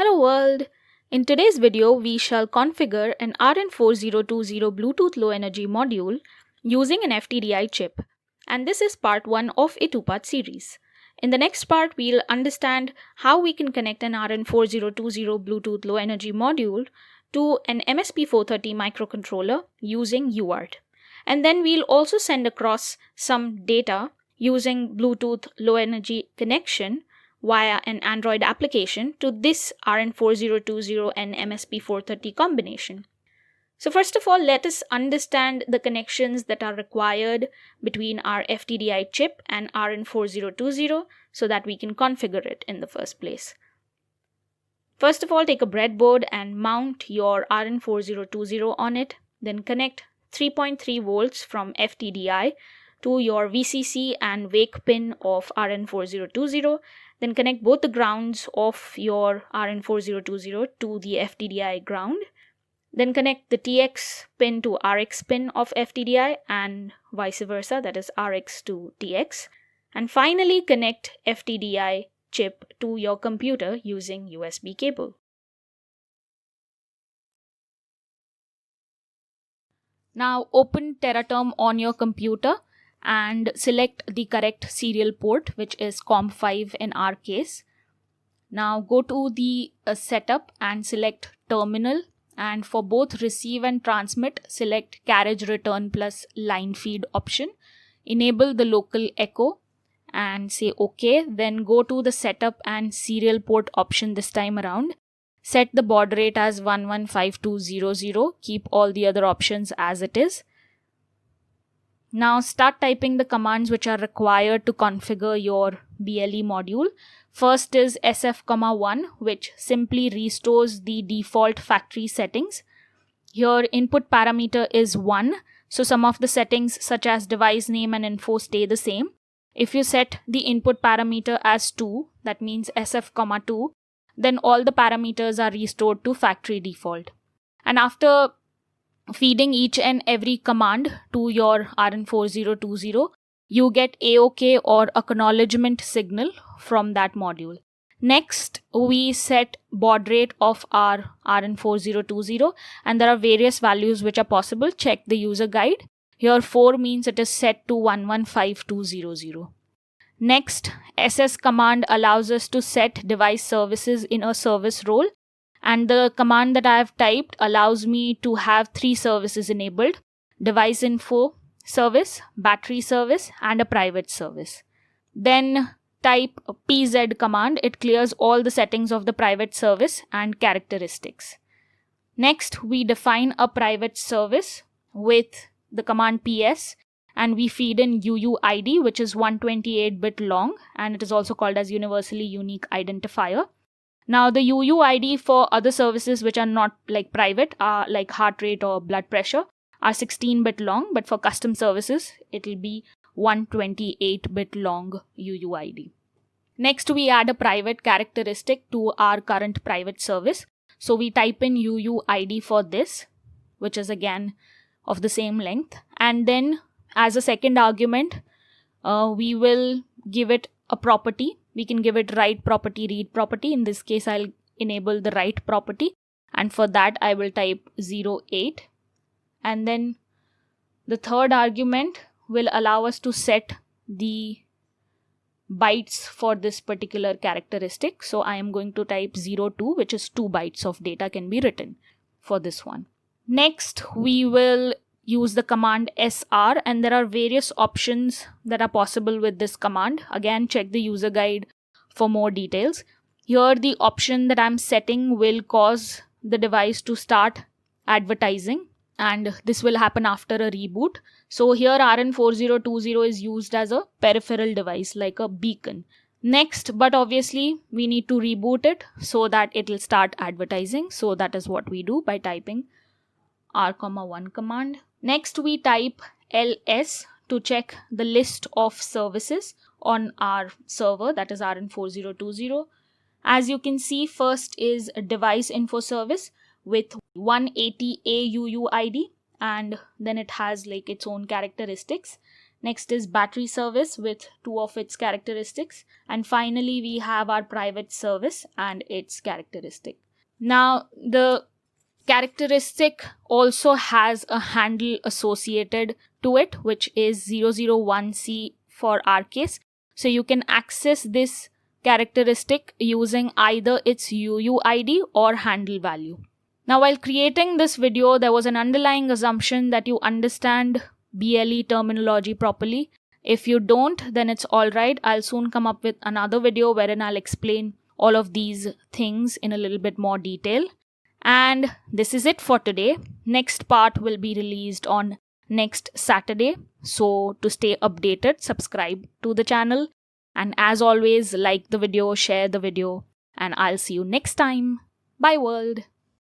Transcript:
Hello world! In today's video, we shall configure an RN4020 Bluetooth Low Energy module using an FTDI chip. And this is part 1 of a 2-part series. In the next part, we'll understand how we can connect an RN4020 Bluetooth Low Energy module to an MSP430 microcontroller using UART. And then we'll also send across some data using Bluetooth Low Energy connection via an Android application to this RN4020 and MSP430 combination. So first of all, let us understand the connections that are required between our FTDI chip and RN4020 so that we can configure it in the first place. First of all, take a breadboard and mount your RN4020 on it, then connect 3.3 volts from FTDI to your VCC and wake pin of RN4020. Then connect both the grounds of your RN4020 to the FTDI ground. Then connect the TX pin to RX pin of FTDI and vice versa, that is RX to TX. And finally connect FTDI chip to your computer using USB cable. Now open Teraterm on your computer and select the correct serial port, which is COM5 in our case. Now go to the setup and select terminal, and for both receive and transmit, select carriage return plus line feed option. Enable the local echo and say OK. Then go to the setup and serial port option this time around. Set the baud rate as 115200. Keep all the other options as it is. Now start typing the commands which are required to configure your BLE module. First is SF,1, which simply restores the default factory settings. Here input parameter is 1, so some of the settings such as device name and info stay the same. If you set the input parameter as 2, that means SF,2, then all the parameters are restored to factory default. And after feeding each and every command to your RN4020, you get AOK or acknowledgement signal from that module. Next, we set baud rate of our RN4020, and there are various values which are possible. Check the user guide. Here 4 means it is set to 115200. Next, SS command allows us to set device services in a service role. And the command that I have typed allows me to have 3 services enabled: device info service, battery service, and a private service. Then type PZ command. It clears all the settings of the private service and characteristics. Next, we define a private service with the command PS, and we feed in UUID, which is 128-bit long, and it is also called as universally unique identifier. Now the UUID for other services which are not like private, like heart rate or blood pressure, are 16-bit long, but for custom services it will be 128-bit long UUID. Next, we add a private characteristic to our current private service. So we type in UUID for this, which is again of the same length, and then as a second argument, we will give it a property. We can give it write property, read property. In this case, I'll enable the write property, and for that I will type 08. And then the third argument will allow us to set the bytes for this particular characteristic. So I am going to type 02, which is 2 bytes of data can be written for this one. Next, we will use the command SR, and there are various options that are possible with this command. Again, check the user guide for more details. Here, the option that I'm setting will cause the device to start advertising, and this will happen after a reboot. So here RN4020 is used as a peripheral device like a beacon. Next, but obviously we need to reboot it so that it will start advertising. So that is what we do by typing R,1 command. Next, we type ls to check the list of services on our server, that is RN4020. As you can see, first is a device info service with 180 AUUID, and then it has like its own characteristics. Next is battery service with 2 of its characteristics. And finally, we have our private service and its characteristic. Now, the characteristic also has a handle associated to it, which is 001C for our case. So you can access this characteristic using either its UUID or handle value. Now, while creating this video, there was an underlying assumption that you understand BLE terminology properly. If you don't, then it's alright. I'll soon come up with another video wherein I'll explain all of these things in a little bit more detail. And this is it for today. Next part will be released on next Saturday. So to stay updated, subscribe to the channel. And as always, like the video, share the video, and I'll see you next time. Bye world.